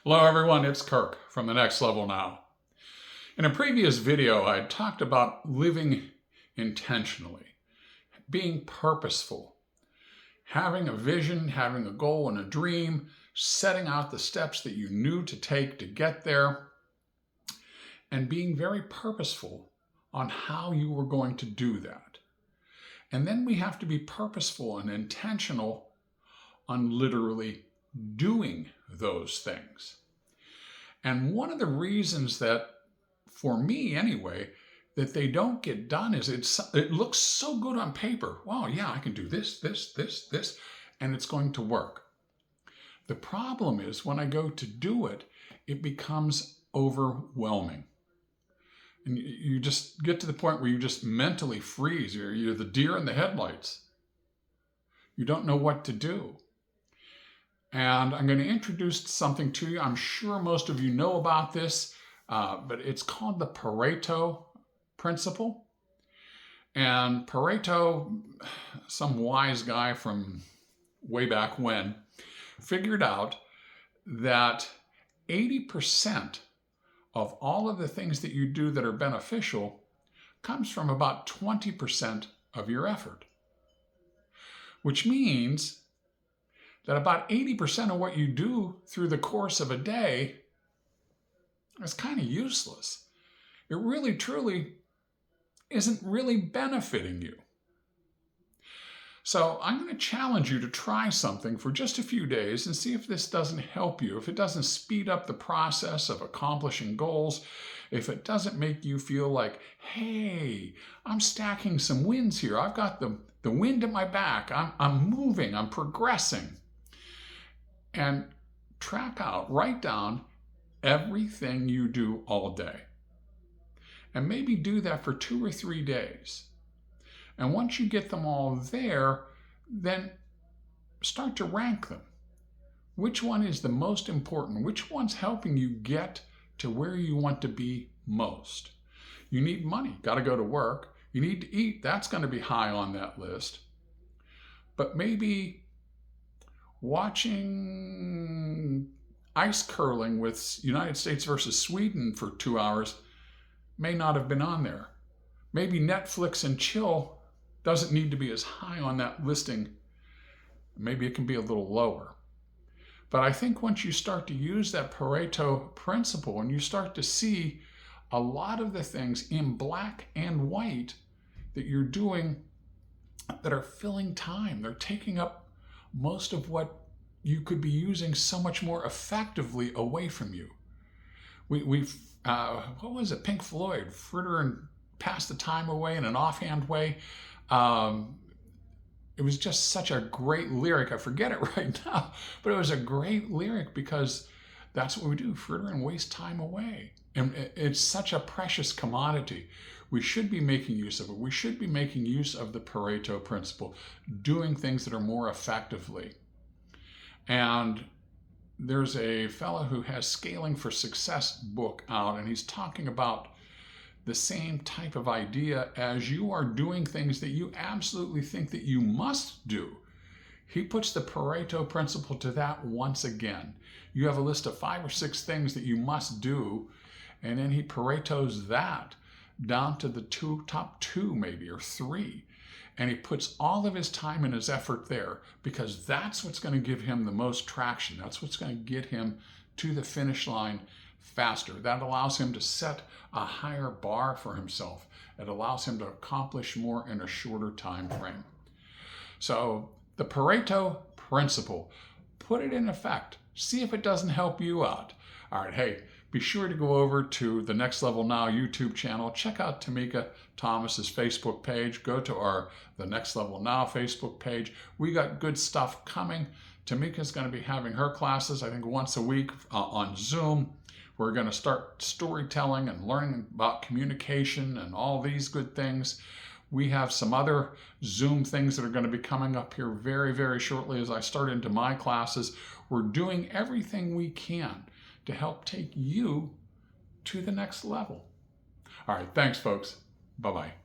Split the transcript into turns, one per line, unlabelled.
Hello everyone, it's Kirk from The Next Level Now. In a previous video, I talked about living intentionally, being purposeful, having a vision, having a goal and a dream, setting out the steps that you knew to take to get there, and being very purposeful on how you were going to do that. And then we have to be purposeful and intentional on literally doing those things. And one of the reasons that, for me anyway, that they don't get done is it looks so good on paper. Wow, yeah, I can do this, and it's going to work. The problem is when I go to do it, it becomes overwhelming. And you just get to the point where you just mentally freeze. You're the deer in the headlights. You don't know what to do. And I'm going to introduce something to you. I'm sure most of you know about this, but it's called the Pareto Principle. And Pareto, some wise guy from way back when, figured out that 80% of all of the things that you do that are beneficial comes from about 20% of your effort, which means that about 80% of what you do through the course of a day is kind of useless. It really, truly isn't really benefiting you. So I'm going to challenge you to try something for just a few days and see if this doesn't help you, if it doesn't speed up the process of accomplishing goals, if it doesn't make you feel like, hey, I'm stacking some wins here. I've got the wind at my back. I'm moving. I'm progressing. And write down everything you do all day. And maybe do that for 2 or 3 days. And once you get them all there, then start to rank them. Which one is the most important? Which one's helping you get to where you want to be most? You need money, got to go to work. You need to eat, that's going to be high on that list. But maybe watching ice curling with United States versus Sweden for 2 hours may not have been on there. Maybe Netflix and chill doesn't need to be as high on that listing. Maybe it can be a little lower. But I think once you start to use that Pareto principle and you start to see a lot of the things in black and white that you're doing that are filling time, they're taking up most of what you could be using so much more effectively away from you. We've what was it? Pink Floyd, fritter and pass the time away in an offhand way. It was just such a great lyric. I forget it right now, but it was a great lyric because that's what we do, fritter and waste time away. And it's such a precious commodity. We should be making use of it. We should be making use of the Pareto principle, doing things that are more effectively. And there's a fellow who has Scaling for Success book out, and he's talking about the same type of idea as you are doing things that you absolutely think that you must do. He puts the Pareto principle to that once again. You have a list of 5 or 6 things that you must do, and then he Paretos that down to the top 2 maybe, or 3. And he puts all of his time and his effort there because that's what's going to give him the most traction. That's what's going to get him to the finish line faster. That allows him to set a higher bar for himself. It allows him to accomplish more in a shorter time frame. So the Pareto principle, put it in effect. See if it doesn't help you out. All right, hey, be sure to go over to the Next Level Now YouTube channel. Check out Tamika Thomas's Facebook page. Go to our The Next Level Now Facebook page. We got good stuff coming. Tamika's going to be having her classes, I think, once a week on Zoom. We're going to start storytelling and learning about communication and all these good things. We have some other Zoom things that are going to be coming up here very, very shortly as I start into my classes. We're doing everything we can to help take you to the next level. All right, thanks, folks. Bye-bye.